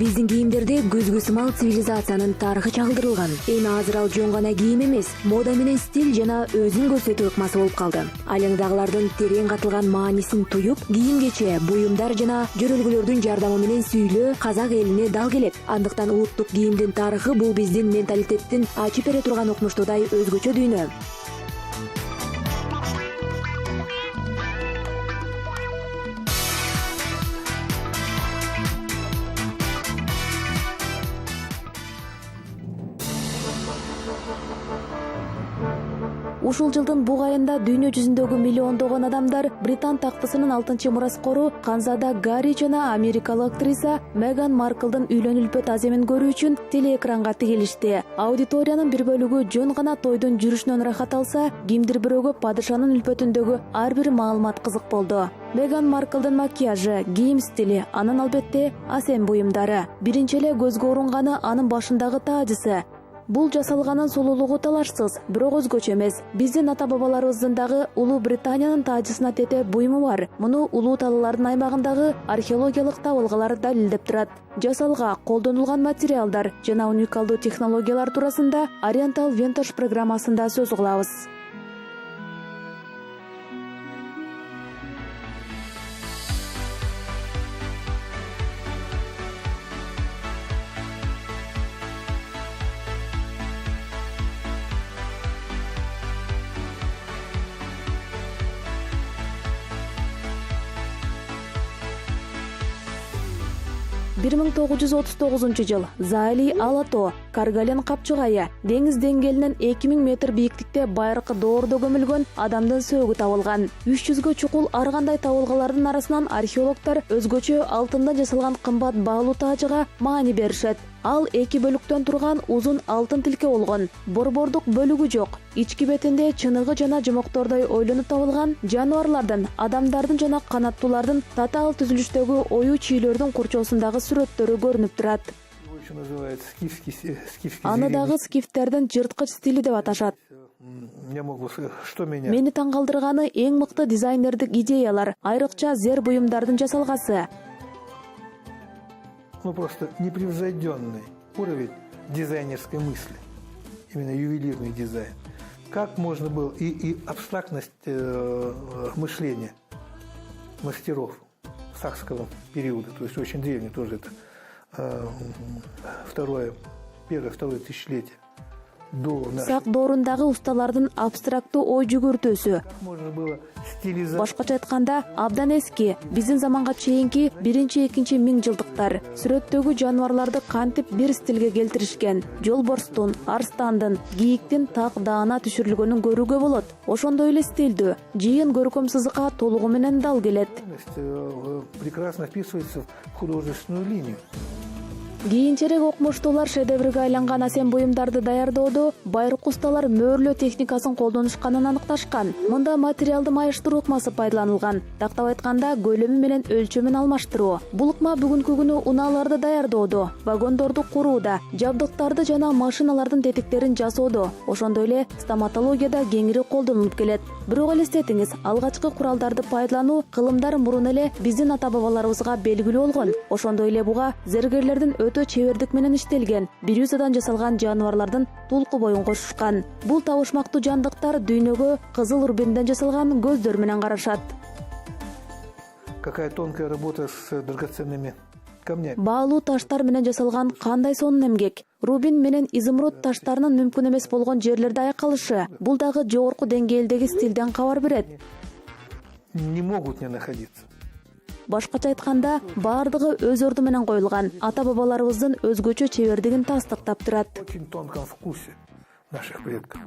Биздин кийимдерде көзгө сымал цивилизациянын тарыхы чагылдырылган. Эми азыр ал жөн гана кийим эмес, мода менен стиль жана өзүн көрсөтүү ыкмасы болуп калды. Ал дагылардын терең катылган маанисин туюп, кийимгече, буюмдар жана жөрөлгөлөрдүн жардамы менен сүйлөө казак элине дал келет. Андыктан улуттук кийимдин тарыхы бул биздин менталитеттин ачып бере турган укмуштуудай өзгөчө дүйнө. Ушул жылдын буг айында дүйнө жүзүндөгү миллиондогон адамдар Британ тактысынын 6-мураскору Ханзада Гарри жана америкалык актриса Меган Марклдын үйлөнүлпөт аземин көрүү үчүн телеэкранга тигилишти. Аудиториянын бир бөлүгү жөн гана тойдун жүрүшүнөн ырахат алса, кимдир бирөөгө падышанын үлпөтүндөгү ар бир маалымат кызык болду. Меган Марклдын макияжы, кийим стили, анын албетте асем буюмдары. Биринчи эле көзгө урунганы анын башындагы таажысы. Бул жасалганын сулуулугу талашсыз, бирок өзгөчө эмес. Биздин ата-бабаларыбыздын дагы Улуу Британиянын таажысына тете буюму бар. Муну улуу талаалардын аймагындагы археологиялык табылгалар далилдеп турат. Жасалга колдонулган материалдар жана уникалдуу технологиялар туурасында Oriental Vintage программасында сөз кылабыз. Bir 1939 жыл Заали Алато, Каргален капчыгайы, деңиз деңгээлинен 2000 метр бийиктикте байыркы доордо көмүлгөн адамдын сөөгү табылган. 300гө чукул ар кандай табылгалардын арасынан археологдор өзгөчө алтындан жасалган кымбат баалуу таажыга маани беришет. Ал 2 бөлүктөн турган узун алтын тилке болгон. Борбордук бөлүгү жок. Ички бетинде чыныгы жана жомоктордой ойлонуп табылган жаныбарлардын, адамдардын жана канаттуулардын татаал түзүлүштөгү оюу чийлөрдүн курчоосундагы сүрөттөрү көрүнүп турат. Аны дагы скифтердин жырткыч стили деп аташат. Мени таң калтырганы эң мыкты дизайнердик идеялар, айрыкча зер буюмдардын жасалгасы. Просто непревзойденный уровень дизайнерской мысли, именно ювелирный дизайн. Как можно было и абстрактность мышления мастеров сакского периода, то есть очень древний тоже это первое-второе тысячелетие. Сак доорундагы усталардын абстрактуу ой жүгүртүүсү. Башкача айтканда, абдан эски, биздин заманга чейинки 1-2 миң жылдыктар. Сүрөттөгү жаныбарларды кантип бир стилге келтиришкен. Жолборстун, арстандын, кийиктин так даана түшүрүлгөнүн көрүүгө болот. Ошондой эле стилдүү, жыйын көркөм сызыкка толугу менен дал келет. Прекрасно вписывается в художественную линию. Кийинчерээк окумуштуулар шедеврге айланган асем буюмдарды даярдоодо байыркы усталар мөөрлөө техникасын колдонушканын аныкташкан. Мында материалды майыштыруу ыкмасы пайдаланылган. Тактап айтканда, көлөмү менен өлчөмүн алмаштыруу. Бул ыкма бүгүнкү күнү унааларды даярдоодо, вагондорду курууда, жабдыктарды жана машиналардын тетиктерин жасоодо, ошондой эле стоматологияда кеңири колдонулуп келет. Бирок элестетиңиз, алгачкы куралдарды пайдалануу кылымдар мурун эле биздин ата-бабаларыбызга белгилүү болгон. Ошондой эле буга зергерлердин өтө чебердик менен иштелген, бирюзадан жасалган жаныбарлардын тулку боюн кошушкан. Бул табышмактуу жандыктар дүйнөгө кызыл рубинден жасалган көздөр менен карашат. Какая тонкая работа с драгоценными камнями. Баалуу таштар менен жасалган кандай сонун эмгек. Рубин менен изумруд таштарынын мүмкүн эмес болгон жерлерде айкалышы. Бул дагы жогорку деңгээлдеги стилден кабар берет. Не могут не находиться. Башкача айтканда, баардыгы өз орду менен коюлган. Ата-бабаларыбыздын өзгөчө чебердигин тастыктап турат. Очень тонком вкусе наших предков.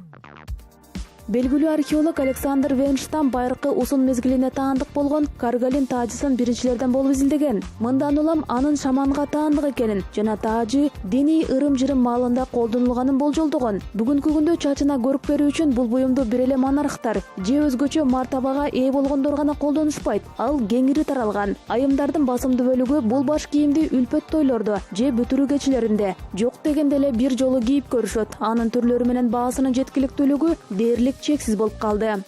Белгилүү археолог Александр Венштам байыркы узун мезгилине таандык болгон Каргалин таажысын биринчилерден болуп изилдеген. Мындан улам анын шаманга таандык экенин жана таажы диний ырым-жырым маалында колдонулганын болжолдогон. Бүгүнкү күндө чачына көрк берүү үчүн бул буюмду бир эле монархтар же өзгөчө мартабага ээ болгондор гана колдонушпайт. Ал кеңири таралган. Айымдардын басымдуу бөлүгү бул баш кийимди үлпөт тойлордо же бүтүрүү кечилеринде жок дегенде эле бир жолу кийип көрүшөт. Анын түрлөрү менен баасынын жеткиликтүүлүгү дээрлик чексиз болуп калды.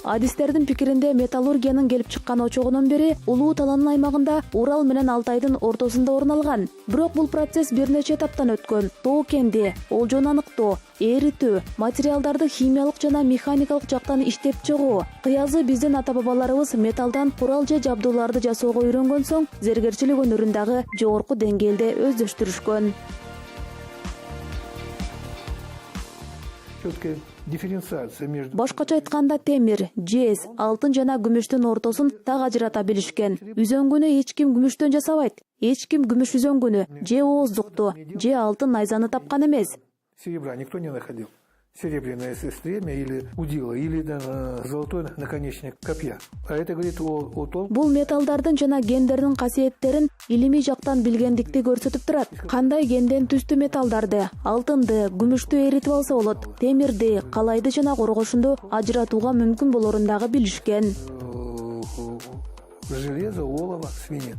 Адистердин пикиринде металлургиянын келип чыккан очогунан бери Улуу Талаанын аймагында Урал менен Алтайдын ортосунда орун алган. Бирок бул процесс бир нече этаптан өткөн. Тоо кенди, олжону аныктоо, эритүү, материалдарды химиялык жана механикалык жактан иштеп чыгуу. Кыязы биздин ата-бабаларыбыз металлдан курал же жабдууларды жасоого үйрөнгөн соң зергерчилик өнөрүн дагы жогорку деңгээлде өздөштүрүшкөн. Четкая дифференциация между... Башкача айтканда темир, жез, алтын жана күмүштүн ортосун так ажырата билишкен. Үзөңгүнү эч ким күмүштөн жасабайт. Эч ким күмүш үзөңгүнү же ооздукту, же алтын найзаны тапкан эмес. Серебра никто не находил. Серебряное стремя или удило, или золотой наконечник копья. А это говорит о том... Бул металлдардын жана гендердин касиеттерин илимий жактан билгендикти көрсөтүп турат. Кандай генден түстүү металлдарды, алтынды, күмүштү эритип алса болот, темирди, калайды жана коргошунду ажыратууга мүмкүн болорун дагы билишкен. Железо, олово, свинец.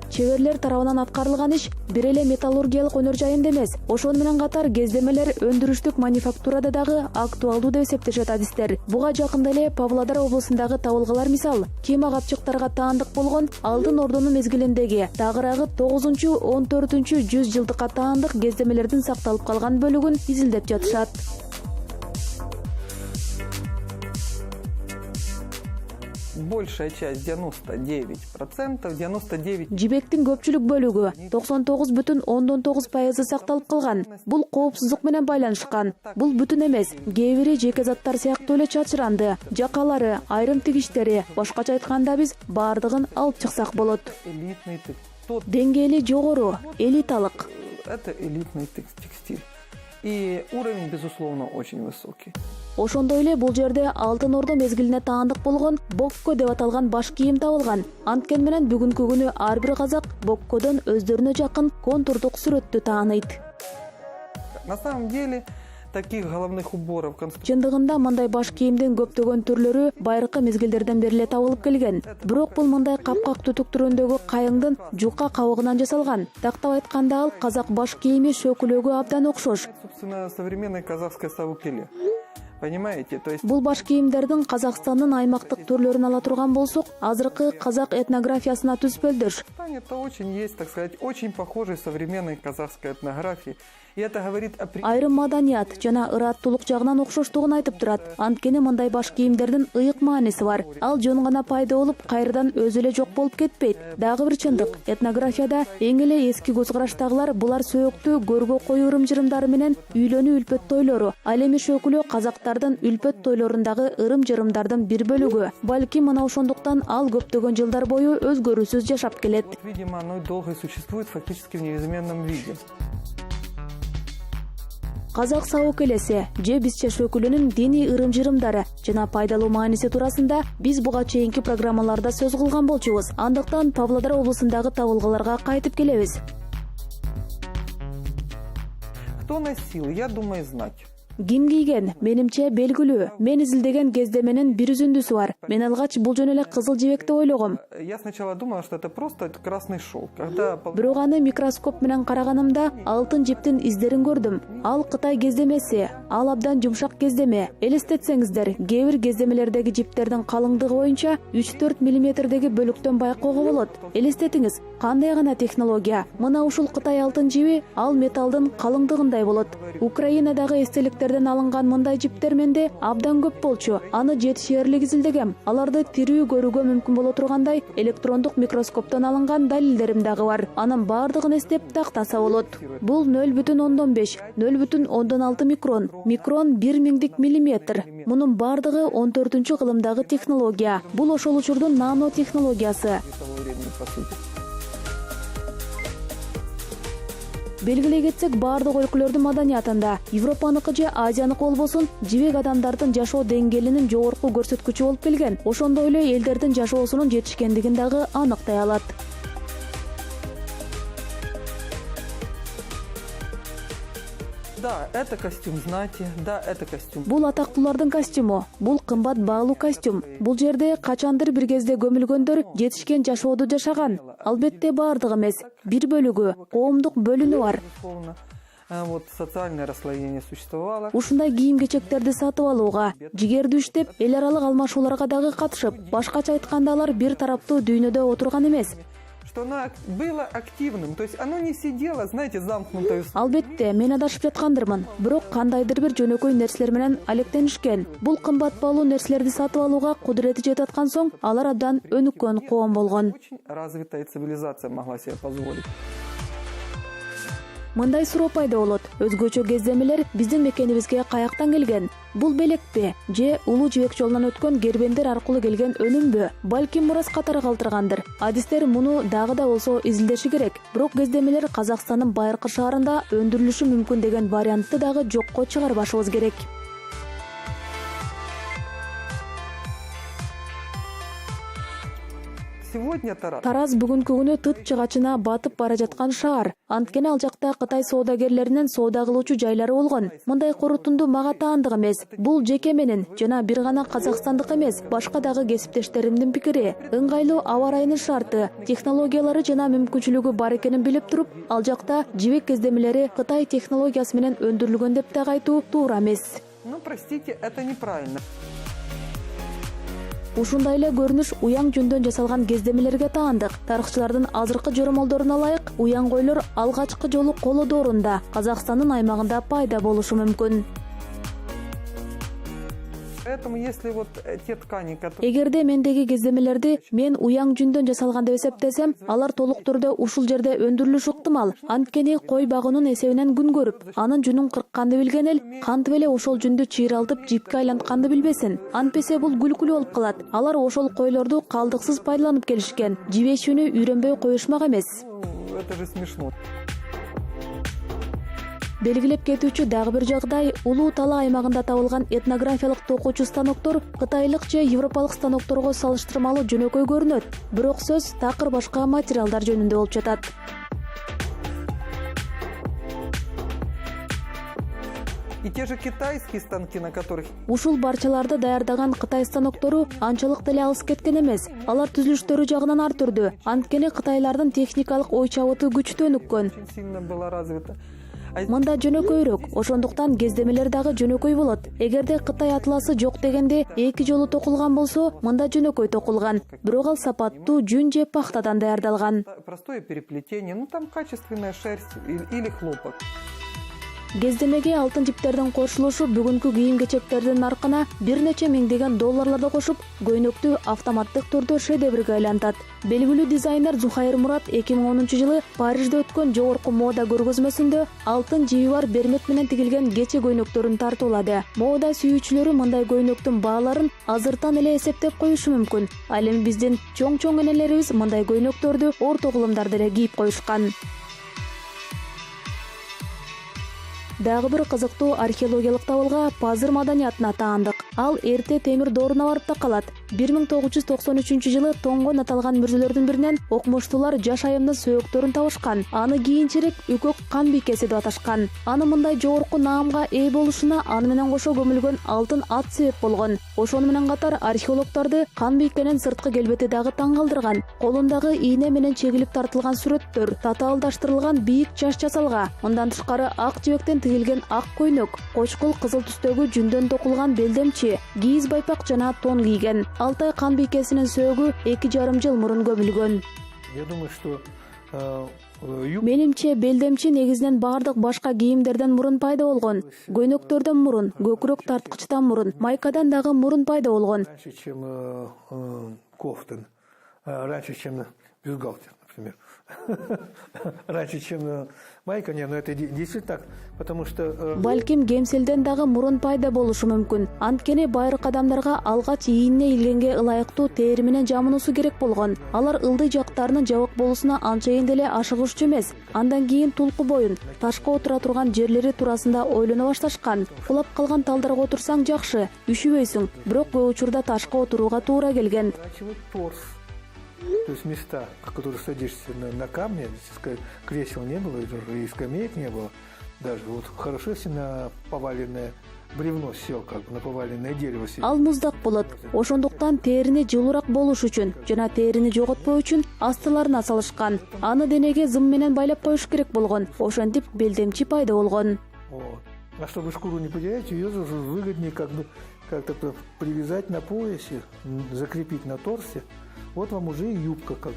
Чеберлер тарабынан аткарылган иш бир эле металлургиялык өнөр жайында эмес, ошону менен катар кездемелер өндүрүштүк манифактурада дагы актуалдуу деп эсептешет адистер. Буга жакында эле Павлодар облусундагы табылгалар мисал, кийме капчыктарга таандык болгон Алтын Ордонун мезгилиндеги тагыраагы 9-14 жүз жылдыкка таандык кездемелердин сакталып калган бөлүгүн изилдеп жатышат. Большая часть, 99%, Жибектин көпчүлүк бөлүгү 99,9% сакталып калган. Бул коопсуздук менен байланышкан. Бул бүтүн эмес, кээ бири жеке заттар сыяктуу эле чачыранды, жакалары, айрым тигиштери, башкача айтканда биз баардыгын алып чыксак болот. элитный Деңгээли жогору, элиталык. это элитный текстиль. И уровень, безусловно, очень высокий. Ошондой эле бул жерде Алтын Ордо мезгилине таандык болгон бокко деп аталган баш кийим табылган. Анткени менен бүгүнкү күнү ар бир казак боккодон өздөрүнө жакын контурдук сүрөттү тааныйт. На самом деле, таких головных уборов Чындыгында мындай баш кийимдин көптөгөн түрлөрү байыркы мезгилдерден бери эле табылып келген. Бирок бул мындай капкак түтүк түрүндөгү кайыңдын жука кабыгынан жасалган. Тактап айтканда ал казак баш кийими шөкүлөгө абдан окшош. собственно, современной казахской савукеле. Понимаете? То есть... Бул баш кийимдердин Казакстандын аймактык түрлөрүн ала турган болсок, азыркы казак этнографиясына түспөлдөш. Это очень есть, так сказать, очень похожий современной казахской этнографии. И это говорит о... Айрым маданият жана ыраттуулук жагынан окшоштугун айтып турат. Анткени мындай баш кийимдердин ыйык мааниси бар. Ал жөн гана пайда болуп, кайрадан өзү эле жок болуп кетпейт. Дагы бир чындык, этнографияда эң эле эски көз караштагылар булар сөөктүү көргө коюу ырым-жырымдары менен үйлөнүү үлпөт тойлору. Ал эми шөкүлө казактардын үлпөт тойлорундагы ырым-жырымдардын бир бөлүгү. Балким мына ошондуктан ал көптөгөн жылдар бою өзгөрүүсүз жашап келет. Видимо, оно долго существует фактически в неизменном виде. Казак саукелеси же бизче шөкүлүнүн диний ырым-жырымдары жана пайдалуу мааниси туурасында биз буга чейинки программаларда сөз кылган болчубуз. Андыктан Павлодар облусундагы табылгаларга кайтып келебиз. Кто носил? Я думаю, знать. Ким кийген? Менимче белгилүү. Мен изилдеген кездеменин бир үзүндүсү бар. Мен алгач бул жөн эле кызыл жибек деп ойлогом. Я сначала думала, что это просто красный шелк. Когда... Бирок аны микроскоп менен караганымда алтын жиптин издерин көрдүм. Ал Кытай кездемеси, ал абдан жумшак кездеме. Элестетсеңиздер, кээ бир кездемелердеги жиптердин калыңдыгы боюнча 3-4 мм бөлүктөн байкоого болот. Элестетиңиз, кандай гана технология. Мына ушул Кытай алтын жиби ал металлдын калыңдыгындай болот. Украинадагы эстеликтер алынган мындай жиптер менде абдан көп болчу. Аны жетишээрлик изилдегем. Аларды тирүү көрүүгө мүмкүн боло тургандай электрондук микроскоптон алынган далилдерим дагы бар. Анын баардыгын эстеп тактаса болот. Бул 0,5, 0,6 микрон. Микрон 1/1000 миллиметр. Мунун баардыгы 14-кылымдагы технология. Бул ошол учурдун нано технологиясы. Белгилей кетсек, баардык өлкөлөрдүн маданиятында Европаныкы же Азияныкы болбосун, жибек адамдардын жашоо деңгээлинин жогорку көрсөткүчү болуп келген. Ошондой эле элдердин жашоосунун жетишкендигин дагы аныктай алат. Да, это костюм знати, да, это костюм. Бул атактуулардын костюму, бул кымбат баалуу костюм. Бул жерде качандыр бир кезде көмүлгөндөр жетишкен жашоодо жашаган. Албетте баардыгы эмес, бир бөлүгү, коомдук бөлүнүү бар. Вот социальное расслоение существовало. Ушундай кийим-кечектерди сатып алууга, жигерди иштеп, эл аралык алмашууларга дагы катышып, башкача айтканда алар бир тараптуу дүйнөдө отурган эмес. Что оно было активным, то есть оно не сидело, знаете, замкнутое. Албетте, мен адашып жаткандырмын. Бирок кандайдыр бир жөнөкөй нерселер менен алектенишкен. Бул кымбат баалуу нерселерди сатып алууга кудурети жетип аткан соң, алар абдан өнүккөн коом болгон. Очень развитая цивилизация могла себе позволить. Мындай суроо пайда болот. Өзгөчө кездемелер биздин мекенибизге каяктан келген? Бул белекпи? Же улуу жибек жолунан өткөн кербендер аркылуу келген өнүмбү? Балким мурас катары калтыргандыр. Адистер муну дагы да болсо изилдеши керек. Бирок кездемелер Казакстандын байыркы шаарында өндүрүлүшү мүмкүн деген вариантты дагы жокко чыгарбашыбыз керек. Сегодня Тарас. Тараз бүгүнкү күнү Тыт чыгачына батып бара жаткан шаар. Анткени ал жакта Кытай соодагерлеринин соода кылуучу жайлары болгон. Мындай корутунду мага таандык эмес. Бул жеке менин жана бир гана казакстандык эмес, башка дагы кесиптештеримдин пикири. Ыңгайлуу аба ырайынын шарты, технологиялары жана мүмкүнчүлүгү бар экенин билип туруп, ал жакта жибек кездемелери Кытай технологиясы менен өндүрүлгөн деп так айтуу туура эмес. Ну, простите, это неправильно. Ушундай эле көрүнүш уяң жүндөн жасалган кездемелерге таандык. Тарыхчылардын азыркы жоромолдоруна ылайык, уяң койлор алгачкы жолу коло доорунда, Казакстандын аймагында пайда болушу мүмкүн. Поэтому если вот те ткани, которые... Эгерде мендеги кездемелерди мен уяң жүндөн жасалган деп эсептесем, алар толук түрдө ушул жерде өндүрүлүшү ыктымал. Анткени кой багуунун эсебинен күн көрүп, анын жүнүн кыркканды билген эл кантип эле ошол жүндү чыйралтып жипке айлантканды билбесин. Антпесе бул күлкүлүү болуп калат. Алар ошол койлорду калдыксыз пайдаланып келишкен. Жибешүүнү үйрөнбөй коюшмак эмес. Ну, это же смешно. Белгилеп кетүүчү дагы бир жагдай, Улуу Тала аймагында табылган этнографиялык токуучу станоктор кытайлык же европалык станокторго салыштырмалуу жөнөкөй көрүнөт. Бирок сөз такыр башка материалдар жөнүндө болуп жатат. И те же китайские станки, на которых... Ушул барчаларды даярдаган Кытай станоктору анчалык деле алыс кеткен эмес. Алар түзүлүштөрү жагынан ар түрдүү. Анткени кытайлардын техникалык ой чабыты күчтүү өнүккөн. Очень сильно была развита. Мында жөнөкөйрөөк, ошондуктан кездемелер дагы жөнөкөй болот. Эгерде Кытай атласы жок дегенде эки жолу токулган болсо, мында жөнөкөй токулган. Бирок ал сапаттуу жүн же пахтадан даярдалган. Простое переплетение, ну там качественная шерсть или хлопок. Кездемеге алтын жиптердин кошулушу бүгүнкү кийим-кечектердин наркына бир нече миңдеген долларларды кошуп, көйнөктү автоматтык түрдө шедеврге айлантат. Белгилүү дизайнер Зухайыр Мурат 2010-жылы Парижде өткөн жогорку мода көргөзмөсүндө алтын жиби бар бермет менен тигилген кече көйнөктөрүн тартуулады. Мода сүйүүчүлөрү мындай көйнөктүн бааларын азыртан эле эсептеп коюшу мүмкүн. Ал эми биздин чоң энелерибиз мындай көйнөктөрдү орто кылымдарда эле кийип коюшкан. Дагы бир кызыктуу археологиялык табылга Пазыр маданиятына таандык. Ал эрте темир дооруна барып такалат. 1993-жылы тоңгон аталган мүрзөлөрдүн биринен окмуштуулар жаш айымдын сөөктөрүн табышкан. Аны кийинчерээк Үкөк кан бийкеси деп аташкан. Аны мындай жогорку наамга ээ болушуна аны менен кошо көмүлгөн алтын ат себеп болгон. Ошону менен катар археологдорду кан бийкенин сырткы келбети дагы таң калтырган. Колундагы ийне менен чегилип тартылган сүрөттөр, татаалдаштырылган бийик чач жасалга. Мындан тышкары ак жибектен тигилген ак көйнөк, кочкул кызыл түстөгү жүндөн токулган белдемчи, кийиз байпак жана тон кийген. Алтай кан бийкесинин сөөгү 2,5 жыл мурун көмүлгөн. Я думаю, что Менимче белдемчи негизинен бардык башка кийимдерден мурун пайда болгон. Көйнөктөрдөн мурун, көкүрөк тарткычтан мурун, майкадан дагы мурун пайда болгон. раньше, чем кофтан, раньше, чем бюстгальтер, например. Раньше, чем майка, не, но это действительно так, потому что... Балким кемселден дагы мурун пайда болушу мүмкүн. Анткени байыркы адамдарга алгач ийине илгенге ылайыктуу тери менен жамынуусу керек болгон. Алар ылдый жактарынын жабык болуусуна анчайын деле ашыгышчу эмес. Андан кийин тулку боюн, ташка отура турган жерлери туурасында ойлоно башташкан. Кулап калган талдарга отурсаң жакшы, үшүбөйсүң. Бирок көп учурда ташка отурууга туура келген. Торс. То есть места, в которые садишься на камне, кресел не было, и скамеек не было. даже. Вот хорошо, если на поваленное бревно сел, как бы на поваленное дерево сел. Ал муздак болот. Ошондуктан терини жылуураак болуш үчүн жана терини жоготпоо үчүн астыларына салышкан. Аны денеге зым менен байлап коюш керек болгон. Ошентип белдемчи пайда болгон. Вот. А чтобы шкуру не потерять, ее выгоднее как бы как-то привязать на поясе, закрепить на торсе. Вот вам уже и юбка как.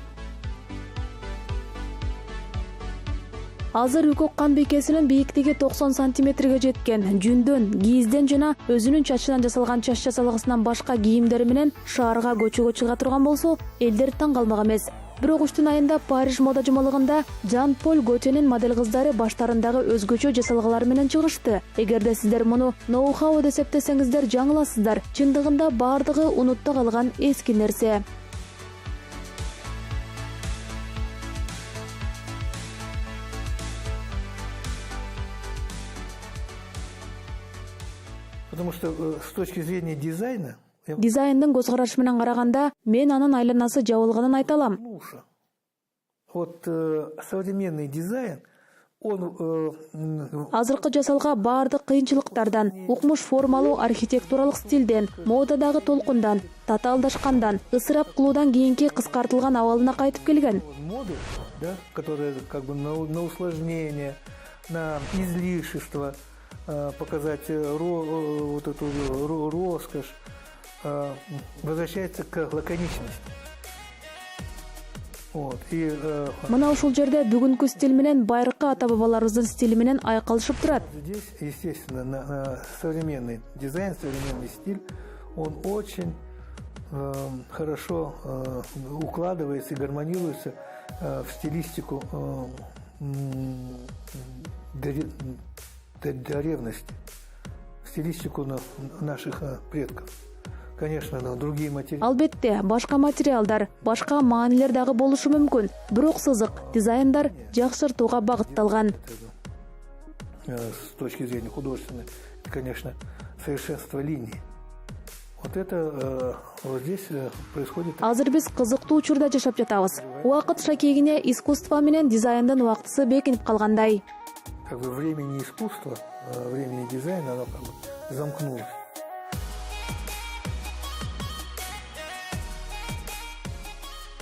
Азыр үкөк кан бейкесинин бийиктиги 90 сантиметрге жеткен. Жүндөн, кийизден жана өзүнүн чачынан жасалган чач жасалгысынан башка кийимдери менен шаарга көчөгө чыга турган болсо, элдер таң калмак эмес. Бирок иштин айында Париж мода жумалыгында Жан Поль Готенин модель кыздары баштарындагы өзгөчө жасалгалар менен чыгышты. Эгерде сиздер муну ноу-хау деп эсептесеңиздер жаңыласыздар. Чындыгында бардыгы унутта калган эски нерсе. Потому что с точки зрения дизайна Дизайндын көз карашы менен караганда, мен анын айланасы жабылганын айта алам. Вот современный дизайн, он Азыркы жасалга бардык кыйынчылыктардан, укмуш формалуу архитектуралык стилден, модадагы толкундан, татаалдашкандан, ысырап кылуудан кийинки кыскартылган абалына кайтып келген. моды, да, которые как бы на усложнение, на излишество, показать вот эту роскошь, возвращается к лаконичности. Вот. И Мына ушул жерде бүгүнкү стиль менен байыркы ата-бабаларыбыздын стили менен айкалышып турат. здесь, естественно, на современный дизайн, современный стиль, он очень хорошо укладывается и гармонируется в стилистику древности, в стилистику наших предков. Конечно, другие материалы. Албетте, башка материалдар, башка маанилер дагы болушу мүмкүн. Бирок сызык, дизайндар жакшыртууга багытталган. С точки зрения художественной, конечно, совершенство линий. Вот это вот здесь происходит. Азыр биз кызыктуу учурда жашап жатабыз. Убакыт шакегине искусство менен дизайндын убактысы бекинип калгандай. Как бы времени искусства, времени дизайна, оно как бы замкнулось.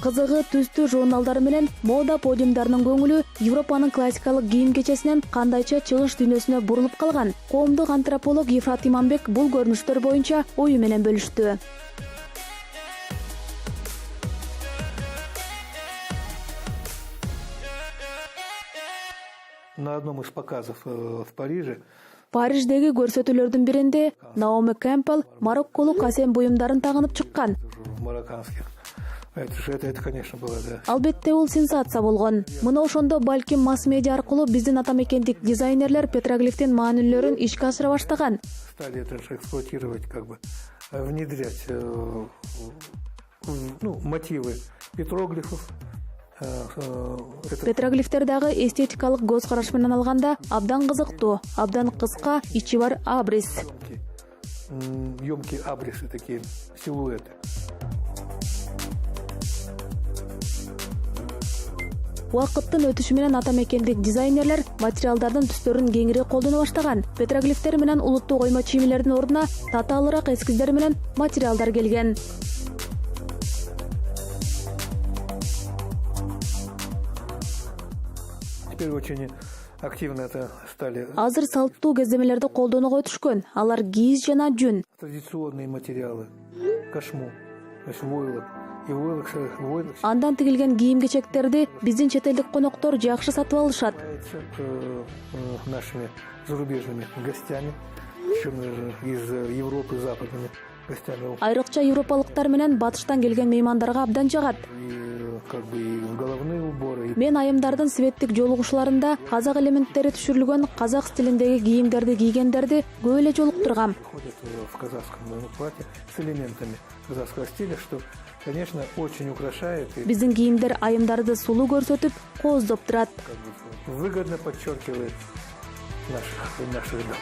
Кызыгы түстүү журналдары менен мода подиумдарынын көңүлү Европанын классикалык кийим кечесинен кандайча чыгыш дүйнөсүнө бурулуп калган. Коомдук антрополог Ефрат Иманбек бул көрүнүштөр боюнча ою менен бөлүштү. На одном из показов в Париже Париждеги көрсөтүүлөрдүн биринде Наоми Кэмпбелл марокколук асем буюмдарын тагынып чыккан. марокканских. Это, конечно, было, да. Албетте бул сенсация болгон. Мына ошондо балким масс-медиа аркылуу биздин атамекендик дизайнерлер петроглифтин маанилүүлөрүн ишке ашыра баштаган. Стали это же эксплуатировать, как бы внедрять мотивы петроглифов. Петроглифтердагы эстетикалык көз караш менен алганда абдан кызыктуу, абдан кыска, ичи бар абрис. Ёмкие абрисы, такие силуэты. Убакыттын өтүшү менен атамекендик дизайнерлер материалдардын түстөрүн кеңири колдоно баштаган. Петроглифтер менен улуттуу коймо чийимлердин ордуна татаалыраак эскиздер менен материалдар келген. Теперь очень активно это стали. Азыр салттуу кездемелерди колдонууга өтүшкөн. Алар кийиз жана жүн. Традиционные материалы. Кашму, то есть войлок. И войлок. Андан тигилген кийим-кечектерди биздин чет элдик коноктор жакшы сатып алышат. Нашими зарубежными гостями, причем из Европы, западными гостями. Айрыкча европалыктар менен батыштан келген меймандарга абдан жагат. Как бы и головные уборы. Мен айымдардын светтик жолугушууларында казак элементтери түшүрүлгөн казак стилиндеги кийимдерди кийгендерди көп эле жолуктургам. Ходят в казахском платье с элементами казахского стиля, что, конечно, очень украшает. Биздин кийимдер айымдарды сулуу көрсөтүп, кооздоп турат. Выгодно подчеркивает наших дам.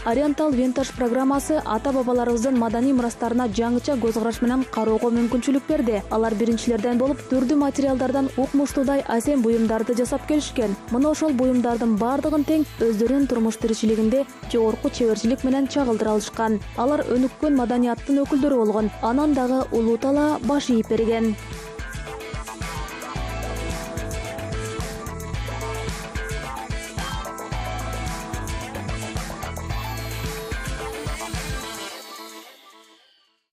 Oriental Vintage программасы ата бабаларыбыздын маданий мурастарына жаңыча көз караш менен кароого мүмкүнчүлүк берди. Алар биринчилерден болуп түрдүү материалдардан укмуштуудай асем буюмдарды жасап келишкен. Мына ошол буюмдардын бардыгын тең өздөрүнүн турмуш тиричилигинде жогорку чеберчилик менен чагылдыра алышкан. Алар өнүккөн маданияттын өкүлдөрү болгон. Анан дагы улуу тала баш ийип берген.